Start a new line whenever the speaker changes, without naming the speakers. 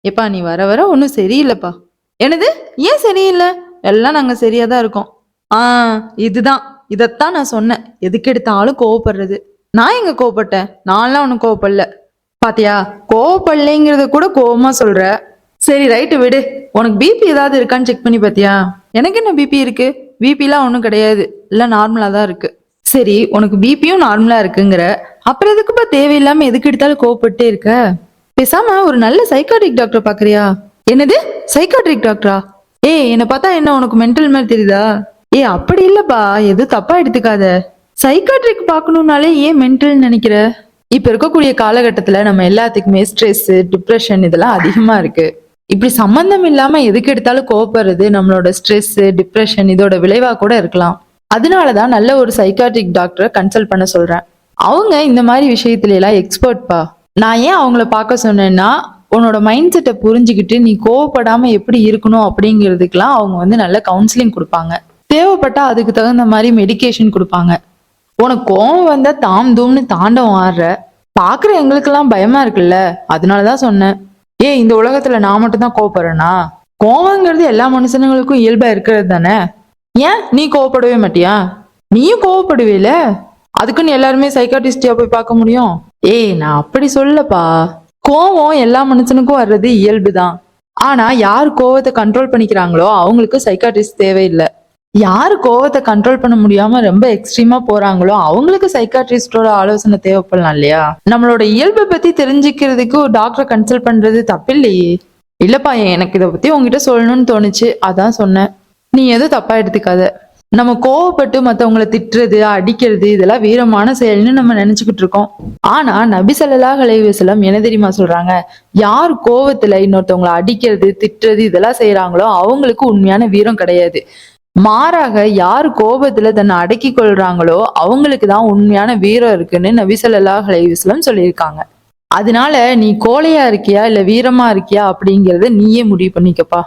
எப்பா நீ வர வர ஒன்றும் சரியில்லைப்பா. என்னது? ஏன் சரியில்லை? எல்லாம் நாங்க சரியா தான் இருக்கோம். ஆ, இதுதான். இதைத்தான் நான் சொன்னேன், எதுக்கு எடுத்தாலும் கோவப்படுறது. நான் எங்க கோவப்பட்டேன்? நான்லாம் ஒன்றும் கோவப்படல. பாத்தியா, கோவப்படலைங்கிறத கூட கோவமா சொல்ற. சரி ரைட்டு விடு. உனக்கு பிபி ஏதாவது இருக்கான்னு செக் பண்ணி பாத்தியா? எனக்கு என்ன பிபி இருக்கு? பிபிலாம் ஒன்றும் கிடையாது, எல்லாம் நார்மலா தான் இருக்கு. சரி, உனக்கு பிபியும் நார்மலா இருக்குங்கிற, அப்புறம் எதுக்குப்பா தேவையில்லாம எதுக்கு எடுத்தாலும் கோவப்பட்டே இருக்க? பேசாம ஒரு நல்ல சைக்காட்ரிக் டாக்டர் பாக்குறியா? என்னது, சைக்காட்ரிக் டாக்டரா? ஏய், என்ன பார்த்தா என்ன உனக்கு மென்டல் மாதிரி தெரியுதா? ஏய், அப்படி இல்லப்பா, எதுவும் தப்பா எடுத்துக்காத. சைக்காட்ரிக் பார்க்கணும்னாலே ஏன் மென்டல் நினைக்கிற? இப்ப இருக்கக்கூடிய காலகட்டத்துல நம்ம எல்லாத்துக்குமே ஸ்ட்ரெஸ், டிப்ரெஷன் இதெல்லாம் அதிகமா இருக்கு. இப்படி சம்பந்தம் இல்லாம எதுக்கு எடுத்தாலும் கோவப்படுறது நம்மளோட ஸ்ட்ரெஸ், டிப்ரெஷன் இதோட விளைவா கூட இருக்கலாம். அதனாலதான் நல்ல ஒரு சைக்காட்ரிக் டாக்டரை கன்சல்ட் பண்ண சொல்றேன். அவங்க இந்த மாதிரி விஷயத்துல எல்லாம் எக்ஸ்பர்ட்பா. நான் ஏன் அவங்கள பார்க்க சொன்னேன்னா, உன்னோட மைண்ட் செட்டை புரிஞ்சுக்கிட்டு நீ கோவப்படாம எப்படி இருக்கணும் அப்படிங்கிறதுக்கெல்லாம் அவங்க நல்ல கவுன்சிலிங் கொடுப்பாங்க. தேவைப்பட்டா அதுக்கு தகுந்த மாதிரி மெடிகேஷன் கொடுப்பாங்க. உனக்கு கோவம் வந்தா தாம் தூம்னு தாண்டவம் ஆடுற, பாக்குற எங்களுக்கெல்லாம் பயமா இருக்குல்ல, அதனாலதான் சொன்னேன். இந்த உலகத்துல நான் மட்டும் தான் கோவப்படுறேனா? கோவங்கிறது எல்லா மனுஷனுங்களுக்கும் இயல்பா இருக்கிறது தானே. ஏன் நீ கோவப்படவே மாட்டியா? நீயும் கோவப்படுவீல, அதுக்குன்னு எல்லாருமே சைக்காட்டிஸ்டியா போய் பார்க்க முடியும்? நான் அப்படி சொல்லப்பா. கோவம் எல்லா மனுஷனுக்கும் வர்றது இயல்புதான். ஆனா யார் கோவத்தை கண்ட்ரோல் பண்ணிக்கிறாங்களோ அவங்களுக்கு சைக்காட்ரிஸ்ட் தேவையில்லை. யாரு கோவத்தை கண்ட்ரோல் பண்ண முடியாம ரொம்ப எக்ஸ்ட்ரீமா போறாங்களோ அவங்களுக்கு சைக்காட்ரிஸ்டோட ஆலோசனை தேவைப்படலாம் இல்லையா? நம்மளோட இயல்பை பத்தி தெரிஞ்சுக்கிறதுக்கு ஒரு டாக்டரை கன்சல்ட் பண்றது தப்பில்லையே. இல்லப்பா, எனக்கு இதை பத்தி உங்ககிட்ட சொல்லணும்னு தோணுச்சு, அதான் சொன்னேன். நீ எதுவும் தப்பா எடுத்துக்காத. நம்ம கோவப்பட்டு மத்தவங்களை திட்டுறது, அடிக்கிறது இதெல்லாம் வீரமான செயல்னு நம்ம நினைச்சுக்கிட்டு இருக்கோம். ஆனா நபி ஸல்லல்லாஹு அலைஹி வஸல்லம் என்ன தெரியுமா சொல்றாங்க? யார் கோவத்துல இன்னொருத்தவங்களை அடிக்கிறது, திட்டுறது இதெல்லாம் செய்யறாங்களோ அவங்களுக்கு உண்மையான வீரம் கிடையாது. மாறாக யார் கோபத்துல தன்னை அடக்கி கொள்றாங்களோ அவங்களுக்கு தான் உண்மையான வீரம் இருக்குன்னு நபி ஸல்லல்லாஹு அலைஹி வஸல்லம் சொல்லியிருக்காங்க. அதனால நீ கோழையா இருக்கியா இல்ல வீரமா இருக்கியா அப்படிங்கறத நீயே முடிவு பண்ணிக்கப்பா.